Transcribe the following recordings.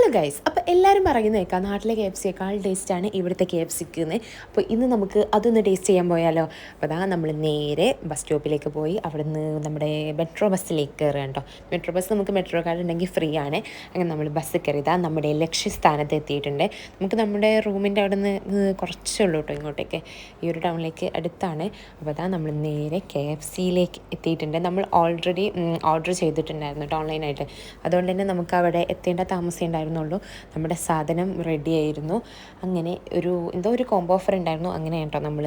Hello guys, അപ്പോൾ എല്ലാവരും പറയുന്നേക്കാം നാട്ടിലെ KFCയേക്കാൾ ടേസ്റ്റാണ് ഇവിടുത്തെ KFCക്ക് എന്ന്. അപ്പോൾ ഇന്ന് നമുക്ക് അതൊന്ന് ടേസ്റ്റ് ചെയ്യാൻ പോയാലോ. അപ്പോൾ അതാ നമ്മൾ നേരെ ബസ് സ്റ്റോപ്പിലേക്ക് പോയി അവിടുന്ന് നമ്മുടെ മെട്രോ ബസ്സിലേക്ക് കയറുക കേട്ടോ. മെട്രോ ബസ് നമുക്ക് മെട്രോ കാർഡ് ഉണ്ടെങ്കിൽ ഫ്രീ ആണ്. അങ്ങനെ നമ്മൾ ബസ് കയറിയതാ നമ്മുടെ ലക്ഷ്യസ്ഥാനത്ത് എത്തിയിട്ടുണ്ട്. നമുക്ക് നമ്മുടെ റൂമിൻ്റെ അവിടെ നിന്ന് കുറച്ചേ ഉള്ളൂ കേട്ടോ ഇങ്ങോട്ടേക്ക്, ഈ ഒരു ടൗണിലേക്ക് അടുത്താണ്. അപ്പോൾ അതാ നമ്മൾ നേരെ KFCയിലേക്ക് എത്തിയിട്ടുണ്ട്. നമ്മൾ ഓൾറെഡി ഓർഡർ ചെയ്തിട്ടുണ്ടായിരുന്നു കേട്ടോ ഓൺലൈനായിട്ട്. അതുകൊണ്ട് തന്നെ നമുക്ക് അവിടെ എത്തേണ്ട താമസം ഉണ്ടായിരുന്നുള്ളൂ. നമ്മുടെ സാധനം റെഡി ആയിരുന്നു. അങ്ങനെ എന്തോ ഒരു കോംബോ ഓഫർ ഉണ്ടായിരുന്നു, അങ്ങനെ കേട്ടോ നമ്മൾ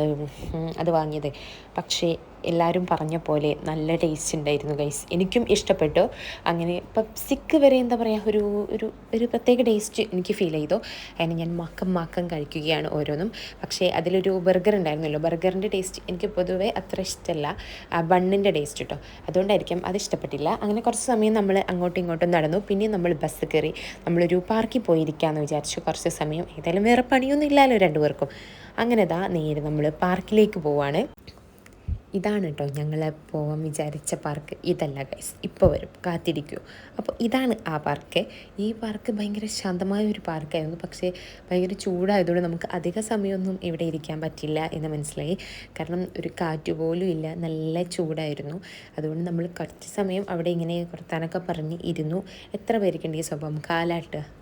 അത് വാങ്ങിയത്. പക്ഷേ എല്ലാവരും പറഞ്ഞ പോലെ നല്ല ടേസ്റ്റ് ഉണ്ടായിരുന്നു ഗൈസ്, എനിക്കും ഇഷ്ടപ്പെട്ടു. അങ്ങനെ പപ്സിക്ക് വരെ എന്താ പറയുക, ഒരു പ്രത്യേക ടേസ്റ്റ് എനിക്ക് ഫീൽ ചെയ്തു. അതിന് ഞാൻ മാക്കം കഴിക്കുകയാണ് ഓരോന്നും. പക്ഷേ അതിലൊരു ബർഗർ ഉണ്ടായിരുന്നല്ലോ, ബർഗറിൻ്റെ ടേസ്റ്റ് എനിക്ക് പൊതുവേ അത്ര ഇഷ്ടമല്ല, ബണ്ണിൻ്റെ ടേസ്റ്റ് കേട്ടോ, അതുകൊണ്ടായിരിക്കും അത് ഇഷ്ടപ്പെട്ടില്ല. അങ്ങനെ കുറച്ച് സമയം നമ്മൾ അങ്ങോട്ടും ഇങ്ങോട്ടും നടന്നു. പിന്നെ നമ്മൾ ബസ് കയറി നമ്മളൊരു പാർക്കിൽ പോയിരിക്കാമെന്ന് വിചാരിച്ചു കുറച്ച് സമയം. ഏതായാലും വേറെ പണിയൊന്നും ഇല്ലല്ലോ രണ്ടുപേർക്കും. അങ്ങനെ നേരെ നമ്മൾ പാർക്കിലേക്ക് പോവാണ്. ഇതാണ് കേട്ടോ ഞങ്ങൾ പോകാൻ വിചാരിച്ച പാർക്ക്. ഇതല്ല ഗൈസ്, ഇപ്പോൾ വരും, കാത്തിരിക്കൂ. അപ്പോൾ ഇതാണ് ആ പാർക്ക്. ഈ പാർക്ക് ഭയങ്കര ശാന്തമായ ഒരു പാർക്കായിരുന്നു. പക്ഷേ ഭയങ്കര ചൂടായതുകൊണ്ട് നമുക്ക് അധിക സമയമൊന്നും ഇവിടെ ഇരിക്കാൻ പറ്റില്ല എന്ന് മനസ്സിലായി. കാരണം ഒരു കാറ്റ് പോലും ഇല്ല, നല്ല ചൂടായിരുന്നു. അതുകൊണ്ട് നമ്മൾ കുറച്ച് സമയം അവിടെ ഇങ്ങനെ വർത്താനൊക്കെ പറഞ്ഞ് ഇരുന്നു. എത്ര പേർക്കുണ്ട് ഈ സ്വഭാവം,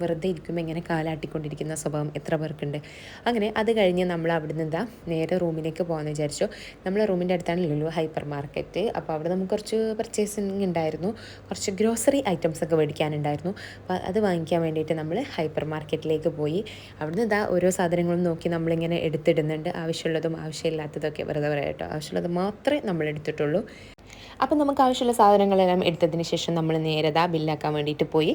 വെറുതെ ഇരിക്കുമ്പോൾ ഇങ്ങനെ കാലാട്ടിക്കൊണ്ടിരിക്കുന്ന സ്വഭാവം എത്ര പേർക്കുണ്ട്. അങ്ങനെ അത് കഴിഞ്ഞ് നമ്മൾ അവിടെ നിന്ന് നേരെ റൂമിലേക്ക് പോകാമെന്ന് വിചാരിച്ചു. നമ്മളെ റൂമിൻ്റെ അടുത്താണ് ലുലു ഹൈപ്പർ മാർക്കറ്റ്. അപ്പോൾ അവിടെ നമുക്ക് കുറച്ച് പർച്ചേസിങ് ഉണ്ടായിരുന്നു, കുറച്ച് ഗ്രോസറി ഐറ്റംസ് ഒക്കെ മേടിക്കാനുണ്ടായിരുന്നു. അപ്പോൾ അത് വാങ്ങിക്കാൻ വേണ്ടിയിട്ട് നമ്മൾ ഹൈപ്പർ മാർക്കറ്റിലേക്ക് പോയി. അവിടുന്ന് ഓരോ സാധനങ്ങളും നോക്കി നമ്മളിങ്ങനെ എടുത്തിടുന്നുണ്ട്. ആവശ്യമുള്ളതും ആവശ്യമില്ലാത്തതൊക്കെ വെറുതെ പറയാം കേട്ടോ, ആവശ്യമുള്ളത് മാത്രമേ നമ്മൾ എടുത്തിട്ടുള്ളൂ. അപ്പം നമുക്ക് ആവശ്യമുള്ള സാധനങ്ങളെല്ലാം എടുത്തതിന് ശേഷം നമ്മൾ നേരെ ബില്ലാക്കാൻ വേണ്ടിയിട്ട് പോയി.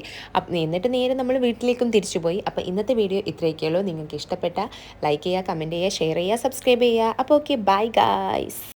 എന്നിട്ട് നേരെ നമ്മൾ വീട്ടിലേക്കും തിരിച്ചു പോയി. അപ്പോൾ ഇന്നത്തെ വീഡിയോ ഇത്രയൊക്കെയുള്ളൂ. നിങ്ങൾക്ക് ഇഷ്ടപ്പെട്ട ലൈക്ക് ചെയ്യുക, കമൻറ്റ് ചെയ്യുക, ഷെയർ ചെയ്യുക, സബ്സ്ക്രൈബ് ചെയ്യുക. അപ്പോൾ ഓക്കെ, ബൈ ഗായ്സ്.